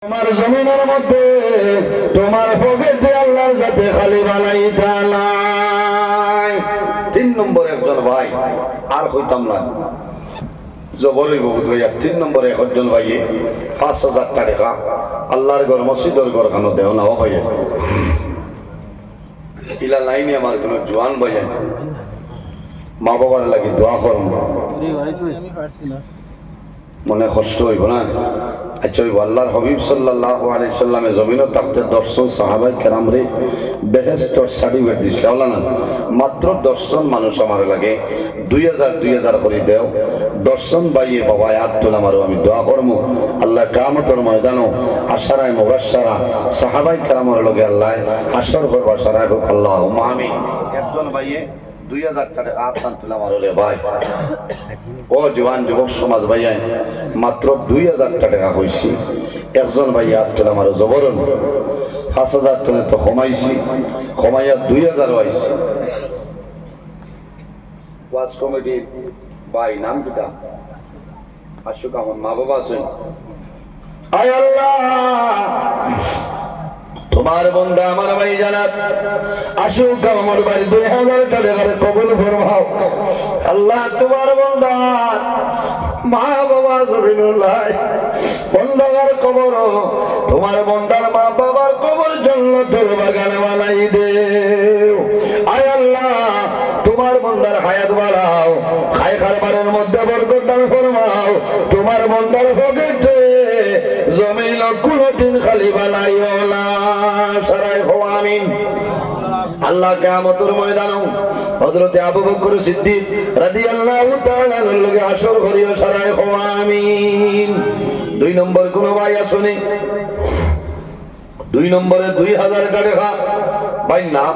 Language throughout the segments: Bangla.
তোমার জমিনের মধ্যে তোমার পকেটে আল্লাহর যাতে খালি বানাইতা নাই। 3 নম্বর একজন ভাই আর হইতাম না জবরই বহুত ভাইয়া 3 নম্বরে একজন ভাইয়ে 5,000 টাকা আল্লাহর ঘর মসজিদের ঘর খানো দেও না ও ভাইয়া ইলা লাইনে আমার কোনো জওয়ান ভাইয়া মা বাবার লাগি দোয়া করুন মনে কষ্ট হইব না। আচ্ছা ওই আল্লাহর হাবিব সাল্লাল্লাহু আলাইহি সাল্লামে জমিনে থাকতে 10 জন সাহাবায়ে কেরাম রে বেহেশতের সার্টিফিকেট দিছে আল্লাহ না মাত্র 10 জন মানুষ আমার লাগে 2000 করে দেও 10 জন ভাইয়ে বাবা আব্দুল আমারও আমি দোয়া করব আল্লাহ কিয়ামতের ময়দানে আশারায়ে মুবাশশারা সাহাবায়ে কেরামের লগে আল্লাহ হাসর করবা সারা হোক আল্লাহুম্মা আমিন। একজন ভাইয়ে 2000 টাকা আত্মান তুলা মারলে ভাই ও জওয়ান যুবক সমাজ ভাইয়া মাত্র 2000 টাকা হইছি একজন ভাইয়া আত্মলা মারো জবরন 5000 টাকা তো কমাইছি কমাইয়া 2000 হইছে ওয়াজ কমিটি ভাই নাম কিটা আশুক আমার মা বাবা আছেন আয় আল্লাহ তোমার বন্ধা আমার ভাই জানাত আশুক আমার বাড়ি 2000 টাকা কবুল ফরমাও আল্লাহ। তোমার বন্ধা মা বাবা জমিনুল্লাহ বন্দার কবর তোমার বন্দার মা বাবার কবর জান্নাতের বাগানে বানাই দেও আয় আল্লাহ। তোমার বন্দার হায়াত বাড়াও খায় খারবারের মধ্যে বরকত দান ফরমাও তোমার বন্দার পকেটে জমিন কোনদিন খালি বানাইও না সারাই হো আমিন। আল্লাহ কিয়ামতের ময়দানে হযরতে আবু বকর সিদ্দিক রাদিয়াল্লাহু তাআলা এর লগে হাসর করিও সারাই হো আমিন। 2 নম্বর কোন ভাই আসুনি 2 নম্বরে 2000 টাকা ভাই নাম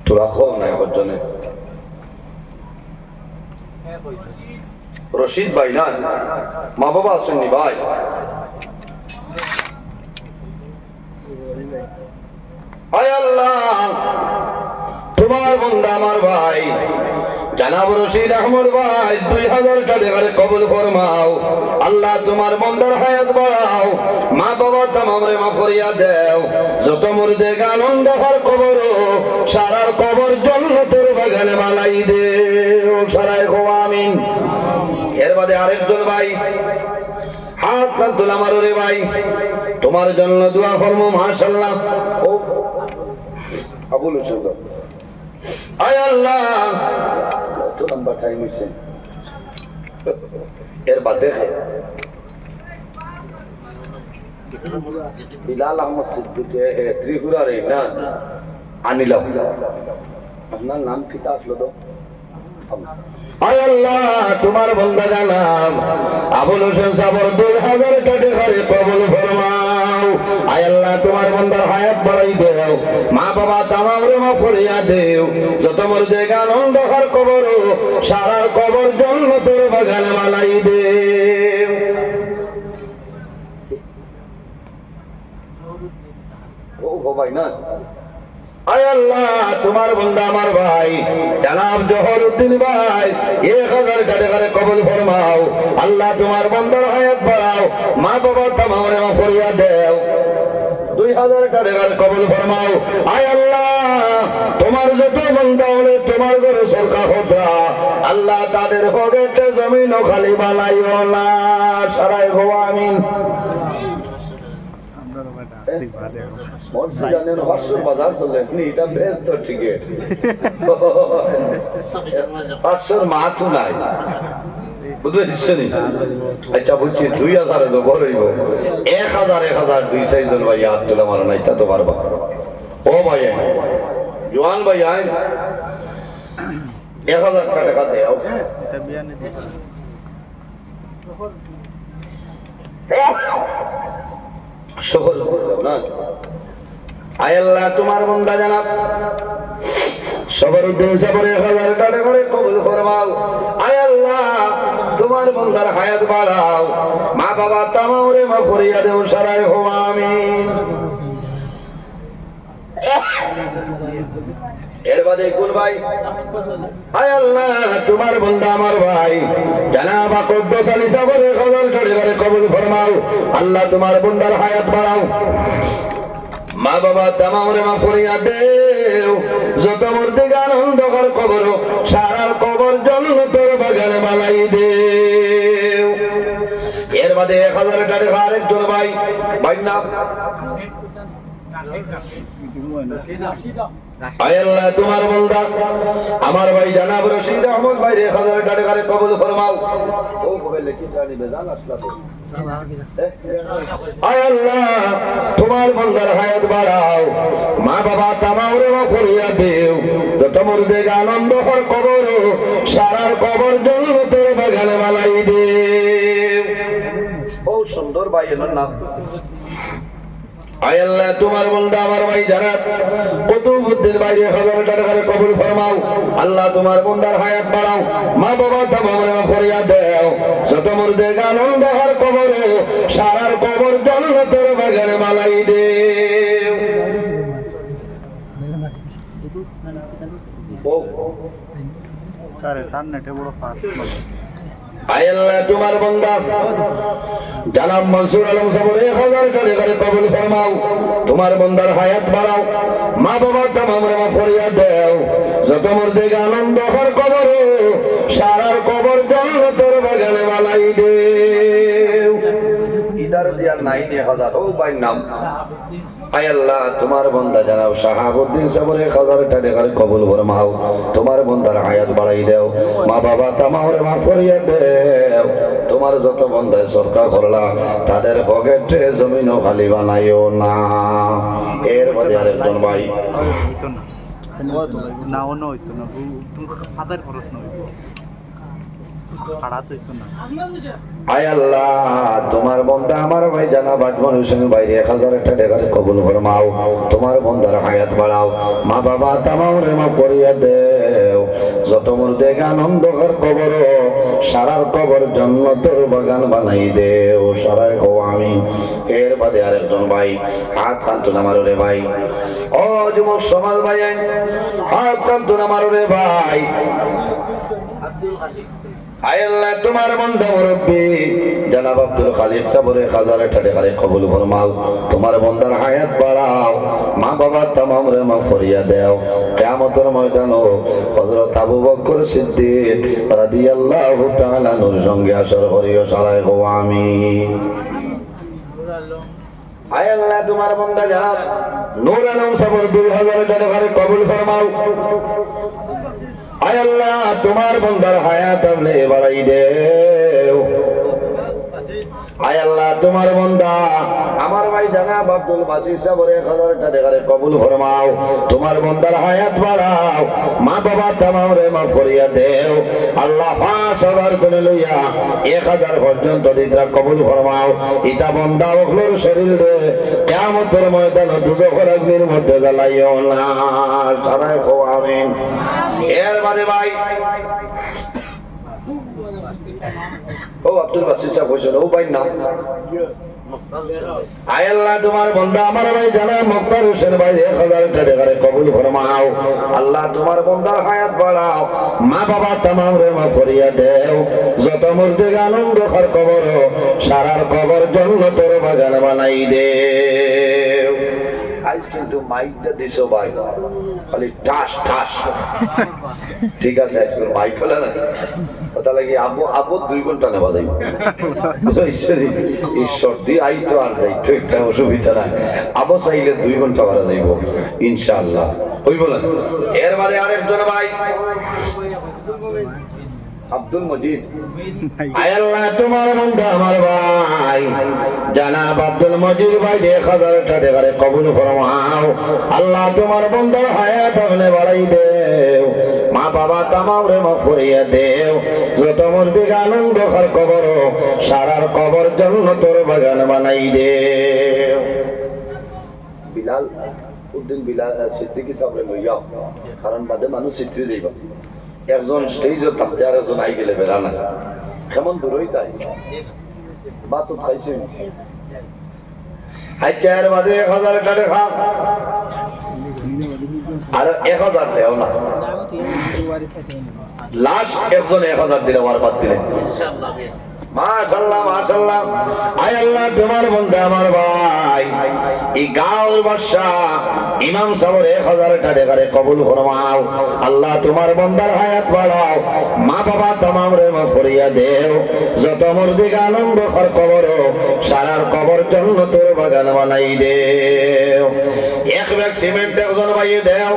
তো রাখো না একজনে রশিদ ভাই না মা বাবা আসেননি ভাই আয় আল্লাহ। তোমার বন্ধা আমার ভাই জানাব রশিদ আহমদ ভাই 2000 টাকা কবুল ফরমাও আল্লাহ। তোমার বন্দার হায়াত বাড়াও মা বাবা তামামরে মাফ করিয়া দেও যত মুর্দে আনন্দ হর কবর সারার কবর জান্নাতের বাগানে বানাই দেও সারাই হো আমিন। এর বাদে আরেকজন ভাই হাত কান্তুল আমার রে ভাই তোমার জন্য দোয়া করবো মাশাআল্লাহ ও আবুল হোসেন আয় আল্লাহ তো লম্বা টাইম হইছে এর বাদে দেখে বিলাল আহমদ সিদ্দিক ত্রিপুরা রে না আনিল আপনার নাম কি তা আসলো তো আয় আল্লাহ। তোমার বন্দা জানাব আবুল হোসেন সাবর 2000 টাকা করে কবুল ফরমাও আয় আল্লাহ। তোমার বন্দার হায়াত বাড়াই দেও মা বাবা তামামরে মাফ করিয়া দেও যত মুর্দে আনন্দ হর কবর সারার কবর জান্নাতের বাগানে বানাই দেও। ও ভাই না আয় আল্লাহ। তোমার বন্ধা আমার ভাই জানাব জহরউদ্দিন ভাই 1000 টাকা কবুল ফরমাও আল্লাহ। তোমার বন্দার হায়াত বাড়াও মা বাবা তামামরে মাফ করিয়া দেও 2000 টাকা কবুল ফরমাও আয় আল্লাহ। তোমার যত বন্ধা হলে তোমার ঘরে সরকার হতরা আল্লাহ তাদের পকেটে জমিন খালি বানাইও না সারাই হো আমিন। বাজার চলে এটা বেশ তো ঠিক পাঁচশোর মাথু নাই বুঝতে আচ্ছা বলছি 2000 জবর হইব 1000 2 জন ভাই হাত তুলে মারো নাই তা তো পারবা ও ভাই জোয়ান ভাই আয় 1000 টাকা দেও শহর না আয় আল্লাহ। তোমার বন্দা জানাব সবরউদ্দিন সাবর 1000 টাকা করে কবুল ফরমাও আয় আল্লাহ। তোমার বন্দার হায়াত বাড়াও মা বাবা তামামরে মাফ করিয়া দেও সারাই হো আমিন। এর বাদে কোন ভাই? আয় আল্লাহ তোমার বান্দা আমার ভাই জানাব কুদ্দুস আলী সাবরে কবর করে কবুল ফরমাও। আল্লাহ তোমার বান্দার হায়াত বাড়াও, মা বাবা তামামরে মা ফরিয়া দেও, যত মূর্তি আনন্দ কর কবর, সারার কবর জান্নাতের বাগানে বানাই দেও। এর বাদে 1000 টাকা আরেকজন ভাই, ভাই নাম আয় আল্লাহ তোমার বান্দা আমার ভাই জানাব রশিদ আহমদ ভাই 1000 টাকা কবুল ফরমাও। ও কবে লিখি জানি বেজান আসলা তো। আয় আল্লাহ তোমার বান্দার হায়াত বাড়াও, মা বাবা তামাউরে মা ফরিয়া দেও, যত মুর্দে আনন্দ কর কবর, সারার কবর জান্নাতের বাগানে বানাই দেও। ও সুন্দর ভাই এর নাম। আয় আল্লাহ তোমার বান্দা আমার ভাই জানাব কুতুবউদ্দিন ভাই 1000 টাকা কবুল ফরমাও। আল্লাহ তোমার বান্দার হায়াত বাড়াও, মা বাবা তামামরে মা ফরিয়া দেও, যত মুর্দে আনন্দ কর কবর, সারার কবর জান্নাতের বাগানে বানাই দেও। ও তারে তার নেটে বড় ফাস্ট। আয় আল্লাহ তোমার বান্দা জানাব মনসুর আলম সাহেব 1000 টাকা কবুল ফরমাও। তোমার বান্দার হায়াত বাড়াও, মা বাবা তামামরে মা ফরিয়া দেও, যত মুর্দে আনন্দ কর কবর, সারার কবর জান্নাতের বাগানে বানাই দেও। ইদার দিয়া 9000 ও ভাই নাম। আয় আল্লাহ তোমার বান্দা জানাব শাহাবুদ্দিন সাহেব 1000 টাকা কবুল ফরমাও। তোমার বান্দার হায়াত বাড়াই দাও, মা বাবা তামামরে মা ফরিয়া দেও, তোমার যত বান্দায় সরকার করলা তাদের পকেটে জমিনও খালি বানাইও না। এর বাদে আরেকজন ভাই না অন্য হইতো না, তুমি ফাদার খরচ না হইতো হারাত হইতো না। আয় আল্লাহ তোমার বান্দা আমার ভাই জানাব আজমল হোসেন ভাই 1000 টাকা কবুল ফরমাও। তোমার বান্দার হায়াত বাড়াও, মা বাবা তামামরে মা ফরিয়া দেও, যত মুর্দে আনন্দ কর কবর, সারার কবর জান্নাতের বাগান বানাই দেও। সারাই কও আমিন। এর বাদে আরেকজন ভাই হাত কান্তন আমার রে ভাই, ও যুবক সমাজ ভাই হাত কান্তন আমার রে ভাই। আয় আল্লাহ তোমার বান্দা মুরব্বি জানাব আব্দুল খালিক সাহেব 1000 টাকা কবুল ফরমাও। তোমার বান্দার হায়াত বাড়াও, মা বাবা তামামরে মা ফরিয়া দেও, কিয়ামতের ময়দানে হযরত আবু বকর সিদ্দিক রাদিয়াল্লাহু তাআলা নূর সঙ্গে আসর করিও। সারাই গো আমিন। আয় আল্লাহ তোমার বান্দা জানাব নূর আলম সাহেব 2000 টাকা কবুল ফরমাও। আয় আল্লাহ তোমার বান্দার হায়াত আপনি বাড়াই দেও। আয় আল্লাহ তোমার বান্দা আমার ভাই জানাব আব্দুল বাসির সাহেব 1000 টাকা কবুল ফরমাও। তোমার বান্দার হায়াত বাড়াও, মা বাবা তামামরে মা ফরিয়া দেও। আল্লাহ 5000 করে লইয়া 1000 পর্যন্ত দিদরা কবুল ফরমাও। ইতা বান্দা ওগুলোর শরীর রে কিয়ামতের ময়দানে দুজখের অগ্নির মধ্যে জ্বালাইও না। সবাই কও আমিন। এর বাদে ভাই ও আব্দুল বাসির সাহেব কইছেন, ও ভাই নাম। আয় আল্লাহ তোমার বান্দা আমার ভাই জানাব মুক্তার হোসেন ভাই 1000 টাকা কবুল ফরমাও। আল্লাহ তোমার বান্দার হায়াত বাড়াও, মা বাবা তামামরে মা ফরিয়া দেও, যত মুর্দে আনন্দ কর কবর, সারার কবর জান্নাতের বাগান বানাই দেও। আজ কিন্তু মাইকটা দিছো ভাই খালি ঠাস ঠাস। ঠিক আছে আজকে মাইক হলে না কথা লাগে আবু আবু 2 ঘন্টা নেওয়া যাইব। ঈশ্বর দিয়ে আই তো আর যাই তো একটা অসুবিধা নাই, আবু চাইলে 2 ঘন্টা করা যাইব ইনশাআল্লাহ। ওই বলেন। এর বাদে আরেকজন ভাই আব্দুল মজিদ। আয় আল্লাহ তোমার বান্দা আমার ভাই জানাব আব্দুল মজিদ ভাই 1000 টাকা কবুল ফরমাও। আল্লাহ তোমার বান্দার হায়াত আপনি বাড়াই দেও, মা বাবা তামামরে মা ফরিয়া দেও, যত মুর্দে আনন্দ কর কবর, সারার কবর জান্নাতের বাগান বানাই দেও। বিলাল উদ্দিন বিলাল সিদ্দিকী সাহেব লইয়া, কারণ বাদে মানুষ চিত্রে যাইব, একজন স্টেজও থাকতে আর একজন আই গেলে বেড়া না, কেমন দূরই তাই বা তো খাইছে। হাইচার বাদে 1000 টাকা আর 1000 দেও না লাস্ট একজন 1000 দিলে ওয়ার বাদ দিলে মাশাআল্লাহ মাশাআল্লাহ আয় আল্লাহ তোমার বন্ধু আমার ভাই এই গাঁওর বাদশা ইমাম সাহেবের 1000 টাকা কবুল ফরমাও আল্লাহ তোমার বান্দার হায়াত বাড়াও মা বাবা तमाम রে মাফ করিয়া দেও যত মুর্দিক আনন্দ কর কবর সারার কবর জান্নাতের বাগান বানাই দেও এক ব্যাগ সিমেন্ট একজন ভাই দেও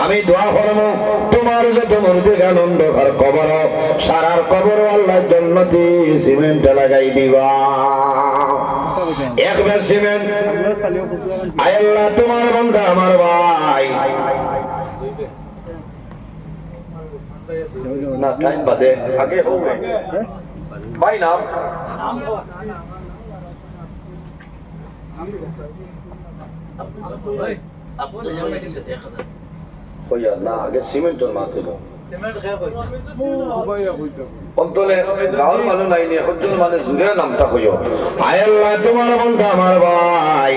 আমি দোয়া করব তোমার যত মুর্দিক আনন্দ কর কবর সারার কবর আল্লাহ জান্নাতি সিমেন্ট লাগাই দিবা এক ব্যাগ সিমেন্ট আয় আল্লাহ তোমার বান্দা আমার ভাই না টাইম বাদে আগে হবে ভাই নাম কইয়া না আগে সিমেন্টের মাথে দাও অন্তলে গাঁৱৰ মানুহ নাই নি সজ্জন মানে জুড়ে নামটা কইও আয় আল্লাহ তোমার বন্ধু আমার ভাই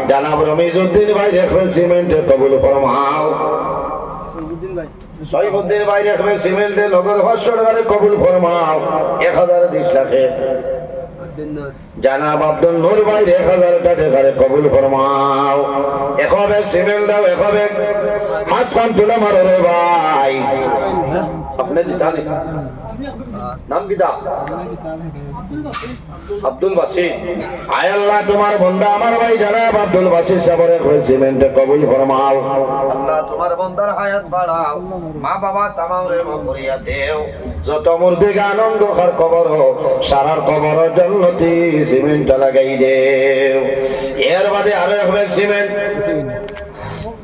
জানাব রমিজউদ্দিন ভাই দেখবেন সিমেন্টে কবুল ফরমাও সৈফুদ্দিন ভাই দেখবেন সিমেন্টে নগদ 500 টাকা কবুল ফরমাও 1020 লাখে জানাব আব্দুল নূর ভাই 1000 টাকা কবুল ফরমাও 1 ব্যাগ সিমেন্ট দাও 1 ব্যাগ হাত কান তুলে মারো রে ভাই আপনি দিতা নি নাম কি দা আব্দুল বাসির আয় আল্লাহ তোমার বান্দা আমার ভাই জানাব আব্দুল বাসির সাহেবের সিমেন্টে কবুল ফরমাও আল্লাহ তোমার বান্দার হায়াত বাড়াও মা বাবা तमाम রে মাফ করিয়া দেও যত মুর্দিক আনন্দ কর কবর সারার কবর জান্নাতি সিমেন্ট লাগাই দেও এর বাদে আরো এক ব্যাগ সিমেন্ট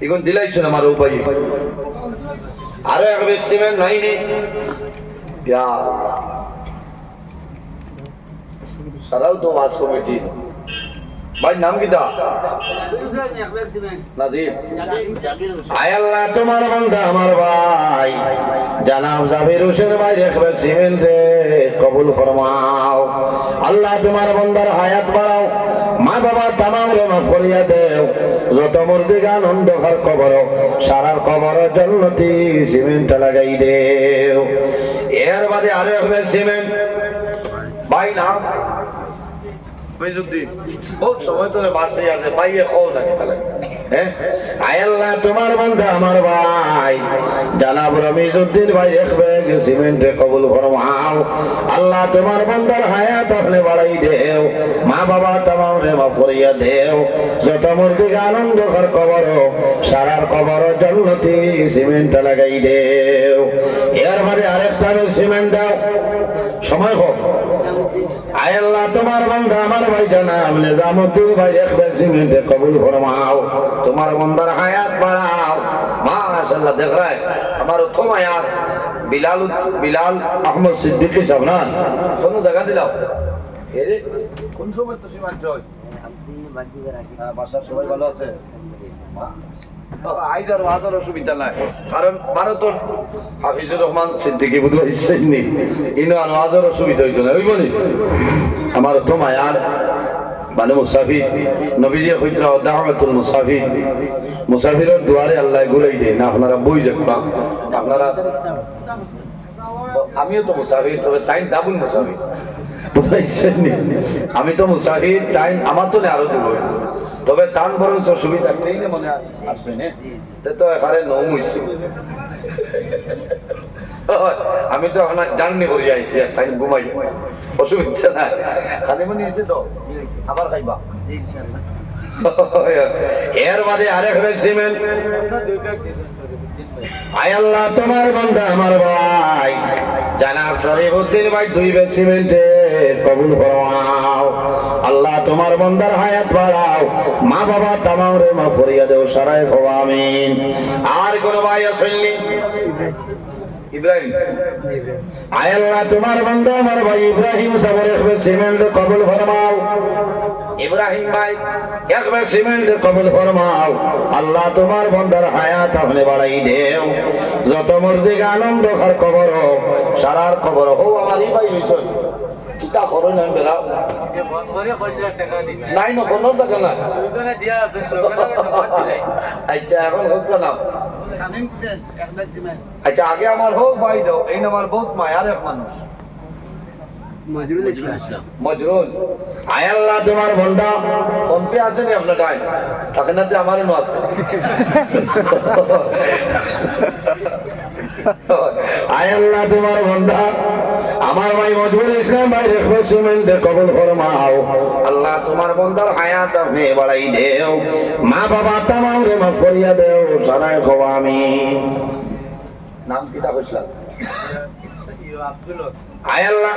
এখন দিলাইছ না আমার উপায় আরো এক ব্যাগ সিমেন্ট নাই নি ইয়া সারাও তো ওয়াজ কমিটি ভাই নাম কি দা নাজির আয় আল্লাহ তোমার বান্দা আমার ভাই জানাব জাবির হোসেন ভাই দেখবে সিমেন্ট রে কবুল ফরমাও আল্লাহ তোমার বান্দার হায়াত বাড়াও মা বাবা तमाम রে মাফ করিয়া দেও যত মুর্দিক আনন্দ কর কবর সারার কবর জান্নাতি সিমেন্ট লাগাই দেও এর বাদে আরো এক ব্যাগ সিমেন্ট ভাই নাম মেজুদ্দিন বহুত সময় ধরে বাসে আছে ভাইয়ে খাও না তাহলে হ্যাঁ আয় আল্লাহ তোমার বান্দা আমার ভাই জানাব রমিজউদ্দিন ভাই এক ব্যাগ সিমেন্টে কবুল ফরমাও আল্লাহ তোমার বান্দার হায়াত আপনি বাড়াই দেও মা বাবা तमाम রে মাফ করিয়া দেও যত মুর্দিক আনন্দ কর কবর সারার কবর জান্নাতি সিমেন্ট লাগাই দেও এর বাদে আরেকটা সিমেন্ট দাও সময় হোক আয় আল্লাহ তোমার বান্দা আমার ভাই জানাব নিজামউদ্দিন ভাই এক ব্যাগ সিমেন্টে কবুল ফরমাও তোমার বান্দার হায়াত বাড়াও মাশাআল্লাহ দেখ রায় আমার প্রথম আয়াত বিলাল আহমদ সিদ্দিকী সাহেব না কোন জায়গা দিলাও এরে কোন সময় তো সীমান্ত জয় বাসার সবাই ভালো আছে আইজার ওয়াজার অসুবিধা নাই কারণ ভারতের হাফিজুর রহমান সিদ্দিকী বুঝাইছেননি ইনো আর ওয়াজার অসুবিধা হইতো না ওই বলি আমার তো মায়ার মানে মুসাফির নবীজি কইতরা দাওয়াতুল মুসাফির মুসাফিরের দুয়ারে আল্লাহ ঘুরাই দেয় না আপনারা বই দেখবা আপনারা আমিও তো মুসাফির তবে টাইম ডাবল মুসাফির বুঝাইছেননি আমি তো মুসাফির টাইম আমার তো আরো দূর তবে টান বড় অসুবিধা ট্রেনে মনে আসবে না তো এবারে নম হইছে আমি তো আপনার জার্নি করে আইছি টাইম ঘুমাই অসুবিধা নাই খালি মনে হয়েছে তো আবার খাইবা এর বাদে আরেক ব্যাগ সিমেন্ট আয় আল্লাহ তোমার বান্দা আমার ভাই জানাব শরীফউদ্দিন ভাই 2 ব্যাগ সিমেন্টে কবুল ফরমাও আল্লাহ তোমার বান্দার হায়াত বাড়াও মা বাবা तमाम রে মাফ করিয়া দেও সারাই হও আমিন আর কোন ভাই আসেননি ইব্রাহিম আয় আল্লাহ তোমার বান্দা আমার ভাই ইব্রাহিম সাহেবের এক ব্যাগ সিমেন্ট কবুল ফরমাও ইব্রাহিম ভাই এক ব্যাগ সিমেন্ট কবুল ফরমাও আল্লাহ তোমার বান্দার হায়াত আপনি বাড়াই দেও যত মুর্দিক আনন্দ কর কবর সারার কবর হো আমার ভাই হইছে কিতা করো না বেলা বন্ধ করে 50 টাকা দিতে নাই না 15 টাকা না দুজনে দিয়া আছে আচ্ছা এখন হোক না আচ্ছা আগে আমার হোক ভাই দাও এই আমার বহুত মায়ার এক মানুষ মজরুল আয় আল্লাহ তোমার বন্ধা ফোন পে আছে না আপনার টাইম তাকে না আমারও নো আছে আয় আল্লাহ তোমার বন্ধা আমার ভাই মজবুর ইসলাম ভাই রেখো সিমেন্টে কবুল ফরমাও আল্লাহ তোমার বন্দার হায়াত আপনি বাড়াই দেও মা বাবা তামাম রে মাফ করিয়া দেও জানাই খোয়া আমি নাম কিটা কইছিলাম আয় আল্লাহ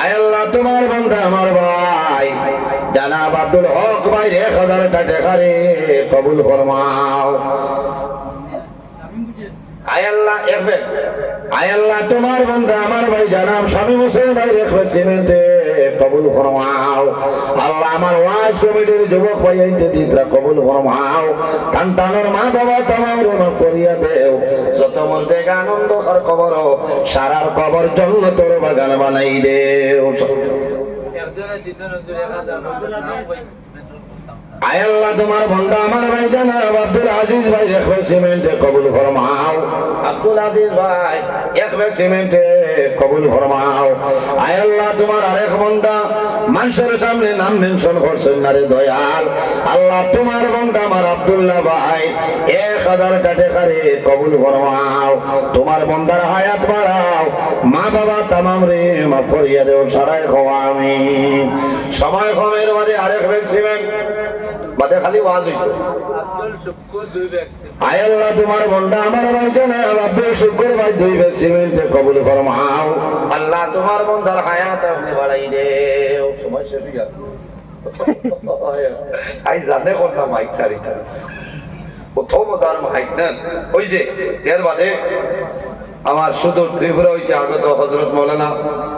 আয় আল্লাহ তোমার বন্ধা আমার ভাই জানাব আব্দুল হক ভাই 1000 টাকা রে কবুল ফরমাও আয় আল্লাহ আয় আল্লাহ তোমার বন্ধা আমার ভাই জানাব শামীম হোসেন ভাই রেখো সিমেন্টে কবুল ফরমাও আল্লাহ আমার ওয়াজ কমিটির যুবক ভাই এইতে দিতরা কবুল ফরমাও সন্তানের মা বাবা তামাম রে মাফ করিয়া দেও যত মন থেকে আনন্দ কর কবর সারার কবর জান্নাতের বাগান বানাই দেও আয় আল্লাহ তোমার বন্ধা আমার ভাই জানাব আব্দুল আজিজ ভাই রেখো সিমেন্টে কবুল ফরমাও আব্দুল আজিজ ভাই এক ব্যাগ সিমেন্টে কবুল ফরমাও আয় আল্লাহ তোমার আরেক বন্ধা মানুষের সামনে নাম মেনশন করছেন না রে দয়াল আল্লাহ তোমার বন্ধা আমার আব্দুল্লাহ ভাই 1000 টাকা রে কবুল ফরমাও তোমার বন্দার হায়াত বাড়াও মা বাবা তামাম রে মাফ করিয়া দেও সারাই খাওয়া আমি সময় কমের মাঝে আরেক ব্যাগ সিমেন্ট বাদে খালি ওয়াজ হইতো আয় আল্লাহ তোমার বন্ধা আমার ভাই জানাব আব্দুল শুকর ভাই 2 ব্যাগ সিমেন্টে কবুল ফরমাও আল্লাহ তোমার বন্দার হায়াত আপনি বাড়াই দেও সময় শেষ হয়ে গেছে আই জানে কোন মাইক ছাড়িতা প্রথম যার মাইক নেন ওই যে এর বাদে আমার সুদূর ত্রিপুরা হইতে আগত হযরত মাওলানা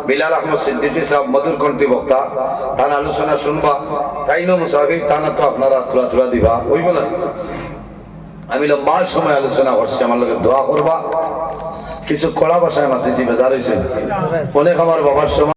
বিলাল আহমদ সিদ্দিকী সাহেব মধুর কণ্ঠী বক্তা তার আলোচনা শুনবা তাইনো মুসাফির তানা তো আপনারা তুলা দিবা ওইব না আমি লম্বা সময় আলোচনা করছি আমার লগে দোয়া করবা কিছু কড়া ভাষায় মাতিছি বেজার হয়েছে অনেক আমার বাবার সময়